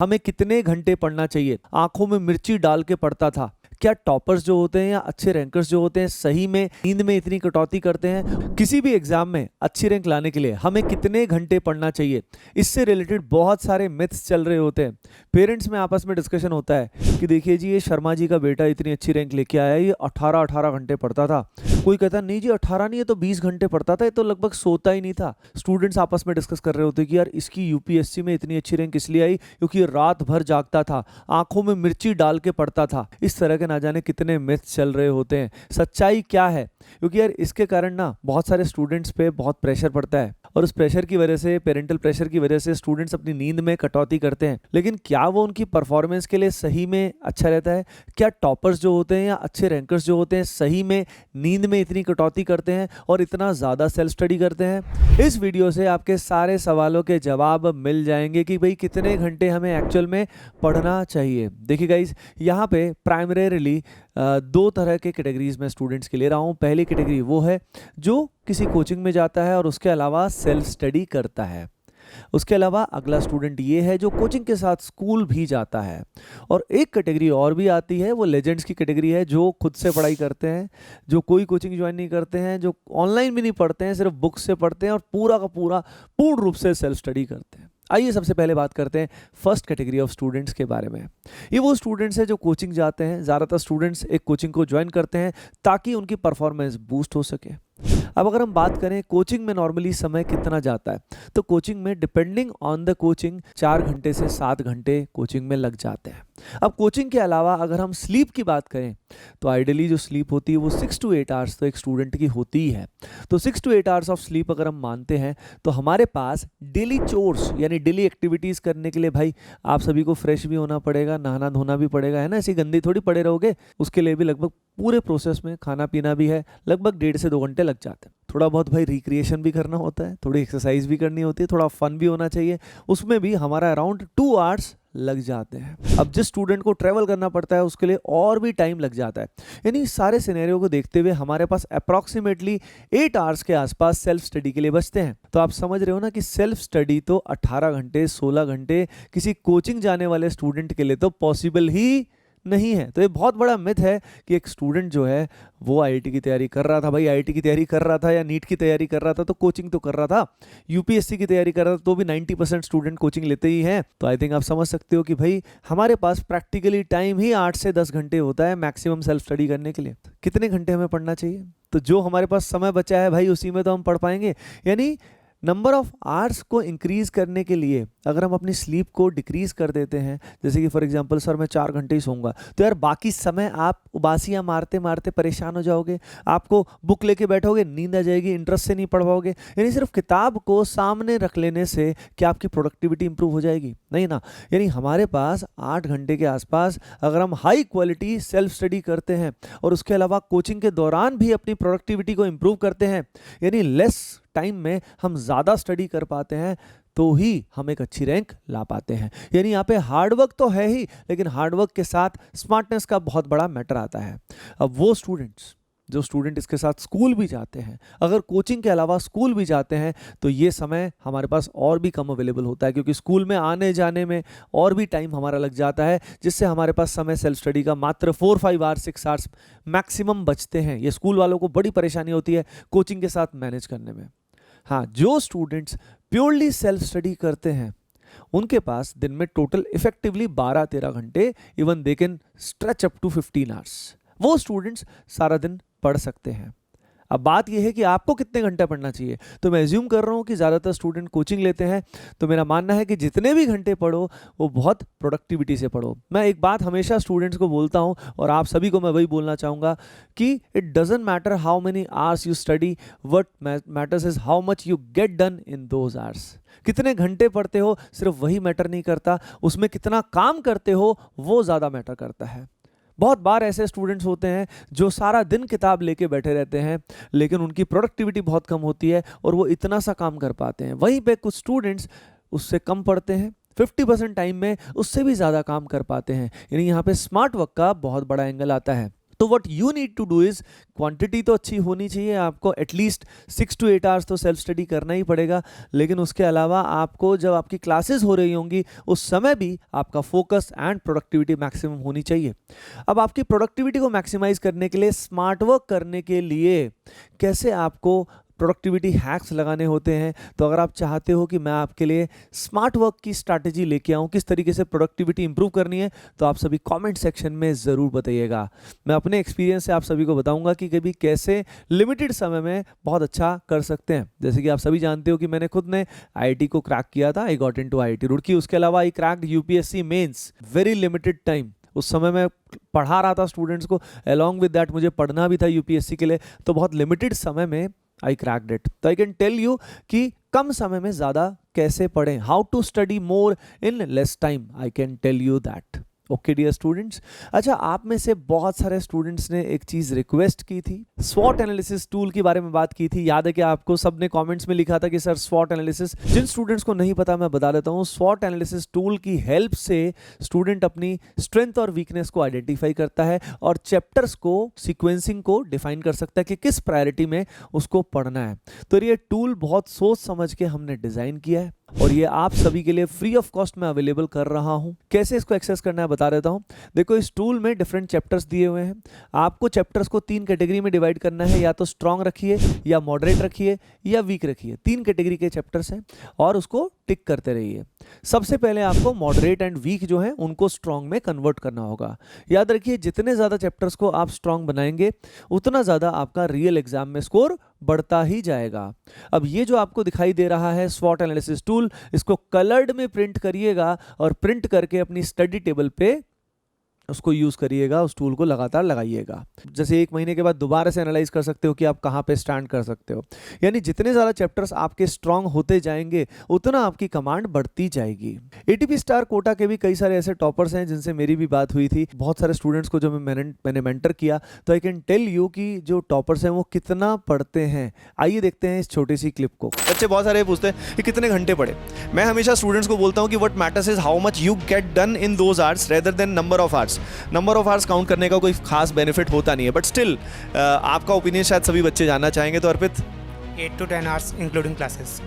हमें कितने घंटे पढ़ना चाहिए? आंखों में मिर्ची डाल के पढ़ता था। क्या टॉपर्स जो होते हैं या अच्छे रैंकर्स जो होते हैं सही में नींद में इतनी कटौती करते हैं? किसी भी एग्जाम में अच्छी रैंक लाने के लिए हमें कितने घंटे पढ़ना चाहिए? इससे रिलेटेड बहुत सारे मिथ्स चल रहे होते हैं। पेरेंट्स में आपस में डिस्कशन होता है कि देखिए जी, ये शर्मा जी का बेटा इतनी अच्छी रैंक लेके आया है, ये 18 घंटे पढ़ता था। कोई कहता नहीं जी 18 नहीं, ये तो 20 घंटे पढ़ता था, ये तो लगभग सोता ही नहीं था। स्टूडेंट्स आपस में डिस्कस कर रहे होते हैं कि यार इसकी यूपीएससी में इतनी अच्छी रैंक इसलिए आई क्योंकि ये रात भर जागता था, आंखों में मिर्ची डाल के पढ़ता था। इस तरह के ना जाने कितने मिथ्स चल रहे होते हैं। सच्चाई क्या है? क्योंकि यार इसके कारण ना बहुत सारे स्टूडेंट्स पे बहुत प्रेशर पड़ता है और उस प्रेशर की वजह से, पेरेंटल प्रेशर की वजह से स्टूडेंट्स अपनी नींद में कटौती करते हैं। लेकिन क्या वो उनकी परफॉर्मेंस के लिए सही में अच्छा रहता है? क्या टॉपर्स जो होते हैं या अच्छे रैंकर्स जो होते हैं सही में नींद में इतनी कटौती करते हैं और इतना ज़्यादा सेल्फ स्टडी करते हैं? इस वीडियो से आपके सारे सवालों के जवाब मिल जाएंगे कि भाई कितने घंटे हमें एक्चुअल में पढ़ना चाहिए। देखिए गाइज, यहाँ पे प्राइमरीली दो तरह के कैटेगरीज में स्टूडेंट्स के ले रहा हूँ। पहली कैटेगरी वो है जो किसी कोचिंग में जाता है और उसके अलावा सेल्फ स्टडी करता है। उसके अलावा अगला स्टूडेंट ये है जो कोचिंग के साथ स्कूल भी जाता है। और एक कैटेगरी और भी आती है, वो लेजेंड्स की कैटेगरी है, जो खुद से पढ़ाई करते हैं, जो कोई कोचिंग ज्वाइन नहीं करते हैं, जो ऑनलाइन भी नहीं पढ़ते हैं, सिर्फ बुक से पढ़ते हैं और पूरा का पूरा पूर्ण रूप से सेल्फ स्टडी करते हैं। आइए सबसे पहले बात करते हैं फर्स्ट कैटेगरी ऑफ स्टूडेंट्स के बारे में। ये वो स्टूडेंट्स हैं जो कोचिंग जाते हैं। ज़्यादातर स्टूडेंट्स एक कोचिंग को ज्वाइन करते हैं ताकि उनकी परफॉर्मेंस बूस्ट हो सके। अब अगर हम बात करें कोचिंग में नॉर्मली समय कितना जाता है, तो कोचिंग में डिपेंडिंग ऑन द कोचिंग 4 घंटे से 7 घंटे कोचिंग में लग जाते हैं। अब कोचिंग के अलावा अगर हम स्लीप की बात करें तो आइडियली जो स्लीप होती है वो 6 to 8 आवर्स तो एक स्टूडेंट की होती ही है। तो 6 to 8 आवर्स ऑफ स्लीप अगर हम मानते हैं तो हमारे पास डेली चोर्स यानी डेली एक्टिविटीज़ करने के लिए भाई आप सभी को फ्रेश भी होना पड़ेगा, नहाना धोना भी पड़ेगा, है ना। ऐसी गंदी थोड़ी पड़े रहोगे। उसके लिए भी लगभग पूरे प्रोसेस में खाना पीना भी है, लगभग 1.5 से 2 घंटे लग जाते हैं। थोड़ा बहुत भाई रिक्रिएशन भी करना होता है, थोड़ी एक्सरसाइज भी करनी होती है, थोड़ा फन भी होना चाहिए, उसमें भी हमारा अराउंड 2 आवर्स लग जाते हैं। अब जिस स्टूडेंट को ट्रैवल करना पड़ता है उसके लिए और भी टाइम लग जाता है। यानी सारे सिनेरियो को देखते हुए हमारे पास अप्रॉक्सीमेटली 8 आवर्स के आसपास सेल्फ स्टडी के लिए बचते हैं। तो आप समझ रहे हो ना कि सेल्फ स्टडी तो 18 घंटे 16 घंटे किसी कोचिंग जाने वाले स्टूडेंट के लिए तो पॉसिबल ही नहीं है। तो ये बहुत बड़ा मिथ है कि एक स्टूडेंट जो है वो आईआईटी की तैयारी कर रहा था, भाई आईआईटी की तैयारी कर रहा था या नीट की तैयारी कर रहा था तो कोचिंग तो कर रहा था, यूपीएससी की तैयारी कर रहा था तो भी 90% स्टूडेंट कोचिंग लेते ही हैं। तो आई थिंक आप समझ सकते हो कि भाई हमारे पास प्रैक्टिकली टाइम ही 8 से 10 घंटे होता है मैक्सिमम सेल्फ स्टडी करने के लिए। कितने घंटे हमें पढ़ना चाहिए? तो जो हमारे पास समय बचा है भाई उसी में तो हम पढ़ पाएंगे। यानी नंबर ऑफ आवर्स को इंक्रीज करने के लिए अगर हम अपनी स्लीप को डिक्रीज कर देते हैं, जैसे कि फॉर एग्जांपल सर मैं 4 घंटे ही सोऊंगा, तो यार बाकी समय आप उबासियां मारते मारते परेशान हो जाओगे। आपको बुक लेके बैठोगे, नींद आ जाएगी, इंटरेस्ट से नहीं पढ़ पाओगे। यानी सिर्फ किताब को सामने रख लेने से क्या आपकी प्रोडक्टिविटी इंप्रूव हो जाएगी? नहीं ना। यानी हमारे पास 8 घंटे के आसपास अगर हम हाई क्वालिटी सेल्फ स्टडी करते हैं और उसके अलावा कोचिंग के दौरान भी अपनी प्रोडक्टिविटी को इंप्रूव करते हैं, यानी लेस टाइम में हम ज़्यादा स्टडी कर पाते हैं, तो ही हम एक अच्छी रैंक ला पाते हैं। यानी यहाँ पे हार्डवर्क तो है ही, लेकिन हार्डवर्क के साथ स्मार्टनेस का बहुत बड़ा मैटर आता है। अब वो जो स्टूडेंट इसके साथ स्कूल भी जाते हैं, अगर कोचिंग के अलावा स्कूल भी जाते हैं तो ये समय हमारे पास और भी कम अवेलेबल होता है, क्योंकि स्कूल में आने जाने में और भी टाइम हमारा लग जाता है, जिससे हमारे पास समय सेल्फ स्टडी का मात्र 4-5 आवर्स 6 आवर्स मैक्सिमम बचते हैं। ये स्कूल वालों को बड़ी परेशानी होती है कोचिंग के साथ मैनेज करने में। हाँ, जो स्टूडेंट्स प्योरली सेल्फ स्टडी करते हैं उनके पास दिन में टोटल इफेक्टिवली 12-13 घंटे, even they can stretch up to 15 hours, वो स्टूडेंट्स सारा दिन पढ़ सकते हैं। अब बात यह है कि आपको कितने घंटे पढ़ना चाहिए। तो मैं एज्यूम कर रहा हूँ कि ज़्यादातर स्टूडेंट कोचिंग लेते हैं, तो मेरा मानना है कि जितने भी घंटे पढ़ो वो बहुत प्रोडक्टिविटी से पढ़ो। मैं एक बात हमेशा स्टूडेंट्स को बोलता हूँ और आप सभी को मैं वही बोलना चाहूँगा कि it doesn't matter how many hours you study, what matters is how much you get done in those hours. कितने घंटे पढ़ते हो सिर्फ वही मैटर नहीं करता, उसमें कितना काम करते हो वो ज़्यादा मैटर करता है। बहुत बार ऐसे स्टूडेंट्स होते हैं जो सारा दिन किताब लेके बैठे रहते हैं, लेकिन उनकी प्रोडक्टिविटी बहुत कम होती है और वो इतना सा काम कर पाते हैं। वहीं पे कुछ स्टूडेंट्स उससे कम पढ़ते हैं, 50% टाइम में उससे भी ज़्यादा काम कर पाते हैं। यानी यहाँ पे स्मार्ट वर्क का बहुत बड़ा एंगल आता है। तो what you need to do is, quantity तो अच्छी होनी चाहिए, आपको एटलीस्ट 6 to 8 आवर्स तो सेल्फ स्टडी करना ही पड़ेगा, लेकिन उसके अलावा आपको जब आपकी क्लासेस हो रही होंगी उस समय भी आपका फोकस एंड प्रोडक्टिविटी मैक्सिमम होनी चाहिए। अब आपकी प्रोडक्टिविटी को मैक्सिमाइज करने के लिए, स्मार्ट वर्क करने के लिए कैसे आपको प्रोडक्टिविटी हैक्स लगाने होते हैं, तो अगर आप चाहते हो कि मैं आपके लिए स्मार्ट वर्क की स्ट्रैटेजी लेके आऊँ, किस तरीके से प्रोडक्टिविटी इंप्रूव करनी है, तो आप सभी कमेंट सेक्शन में ज़रूर बताइएगा। मैं अपने एक्सपीरियंस से आप सभी को बताऊंगा कि कभी कैसे लिमिटेड समय में बहुत अच्छा कर सकते हैं। जैसे कि आप सभी जानते हो कि मैंने खुद ने आईआईटी को क्रैक किया था, I got into IIT Roorkee. उसके अलावा I cracked UPSC mains, very limited time. उस समय मैं पढ़ा रहा था स्टूडेंट्स को, अलॉन्ग विद दैट मुझे पढ़ना भी था यूपीएससी के लिए, तो बहुत लिमिटेड समय में आई क्रैक्ड इट। तो आई कैन टेल यू कि कम समय में ज़्यादा कैसे पढ़ें, how to study more in less time, I can tell you that. Okay dear students, अच्छा आप में से बहुत सारे स्टूडेंट्स ने एक चीज़ रिक्वेस्ट की थी, स्वॉट एनालिसिस टूल के बारे में बात की थी। याद है कि आपको सबने कमेंट्स में लिखा था कि सर स्वॉट एनालिसिस, जिन स्टूडेंट्स को नहीं पता मैं बता देता हूँ, स्वॉट एनालिसिस टूल की हेल्प से स्टूडेंट अपनी स्ट्रेंथ और वीकनेस को आइडेंटिफाई करता है और चैप्टर्स को, सीक्वेंसिंग को डिफाइन कर सकता है कि किस प्रायोरिटी में उसको पढ़ना है। तो ये टूल बहुत सोच समझ के हमने डिज़ाइन किया है और ये आप सभी के लिए फ्री ऑफ कॉस्ट में अवेलेबल कर रहा हूं। कैसे इसको एक्सेस करना है बता देता हूं। देखो इस टूल में डिफरेंट चैप्टर्स दिए हुए हैं। आपको चैप्टर्स को 3 कैटेगरी में डिवाइड करना है, या तो स्ट्रांग रखिए, या मॉडरेट रखिए, या वीक रखिए। 3 कैटेगरी के चैप्टर्स हैं और उसको टिक करते रहिए। सबसे पहले आपको मॉडरेट एंड वीक जो है उनको स्ट्रांग में कन्वर्ट करना होगा। याद रखिए जितने ज़्यादा चैप्टर्स को आप स्ट्रांग बनाएंगे उतना ज़्यादा आपका रियल एग्जाम में स्कोर बढ़ता ही जाएगा। अब ये जो आपको दिखाई दे रहा है स्वॉट एनालिसिस टूल, इसको कलर्ड में प्रिंट करिएगा और प्रिंट करके अपनी स्टडी टेबल पे उसको यूज़ करिएगा, उस टूल को लगातार लगाइएगा। जैसे 1 महीने के बाद दोबारा से एनालाइज कर सकते हो कि आप कहाँ पे स्टैंड कर सकते हो। यानी जितने ज़्यादा चैप्टर्स आपके स्ट्रांग होते जाएंगे उतना आपकी कमांड बढ़ती जाएगी। एटीपी स्टार कोटा के भी कई सारे ऐसे टॉपर्स हैं जिनसे मेरी भी बात हुई थी। बहुत सारे स्टूडेंट्स को जो मैंने मेंटर किया, तो आई कैन टेल यू कि जो टॉपर्स हैं वो कितना पढ़ते हैं। आइए देखते हैं इस छोटी सी क्लिप को। बच्चे बहुत सारे पूछते हैं कि कितने घंटे पढ़े। मैं हमेशा स्टूडेंट्स को बोलता हूँ कि what matters is how much you get done in those hours rather than number of hours. Number of hours count करने का कोई खास बेनिफिट होता नहीं है, बट स्टिल आपका ओपिनियन शायद सभी बच्चे जानना चाहेंगे। तो अर्पित 8 to 10 hours इंक्लूडिंग क्लासेस।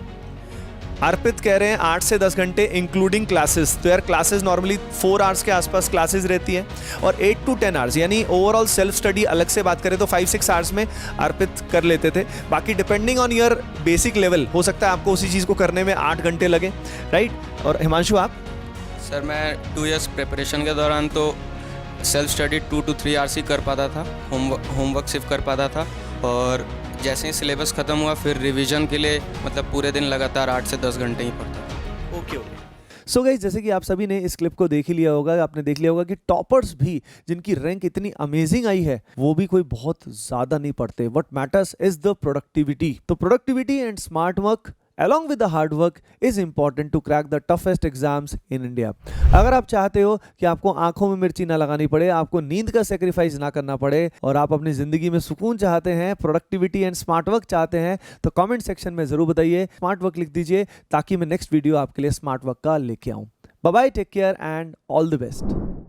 अर्पित कह रहे हैं 8 से 10 घंटे इंक्लूडिंग क्लासेस। तो यार क्लासेस नॉर्मली 4 आवर्स के आसपास क्लासेस रहती है और 8 to 10 आवर्स यानी ओवरऑल सेल्फ स्टडी अलग से बात करें तो 5-6 आवर्स में अर्पित कर लेते थे। बाकी depending on your basic level हो सकता है आपको उसी चीज़ को करने में 8 घंटे लगे, राइट। और हिमांशु आप? सर मैं 2 years प्रिपरेशन के दौरान तो सेल्फ स्टडी 2 to 3 आवर्स ही कर पाता था, होमवर्क सिर्फ कर पाता था, और जैसे ही सिलेबस ख़त्म हुआ फिर रिवीजन के लिए मतलब पूरे दिन लगातार 8 से 10 घंटे ही पढ़ता था। ओके। सो गाइस, जैसे कि आप सभी ने इस क्लिप को देख ही लिया होगा, आपने देख लिया होगा कि टॉपर्स भी जिनकी रैंक इतनी अमेजिंग आई है वो भी कोई बहुत ज़्यादा नहीं पढ़ते। What matters is the productivity. तो productivity and smart work along with the hard work is important to crack the toughest exams in India। अगर आप चाहते हो कि आपको आंखों में मिर्ची ना लगानी पड़े, आपको नींद का सेक्रीफाइस ना करना पड़े और आप अपनी जिंदगी में सुकून चाहते हैं, प्रोडक्टिविटी एंड स्मार्ट वर्क चाहते हैं, तो कमेंट सेक्शन में जरूर बताइए, स्मार्ट वर्क लिख दीजिए ताकि मैं नेक्स्ट वीडियो आपके लिए स्मार्ट वर्क का लेके आऊं। Bye bye, take care and all the best.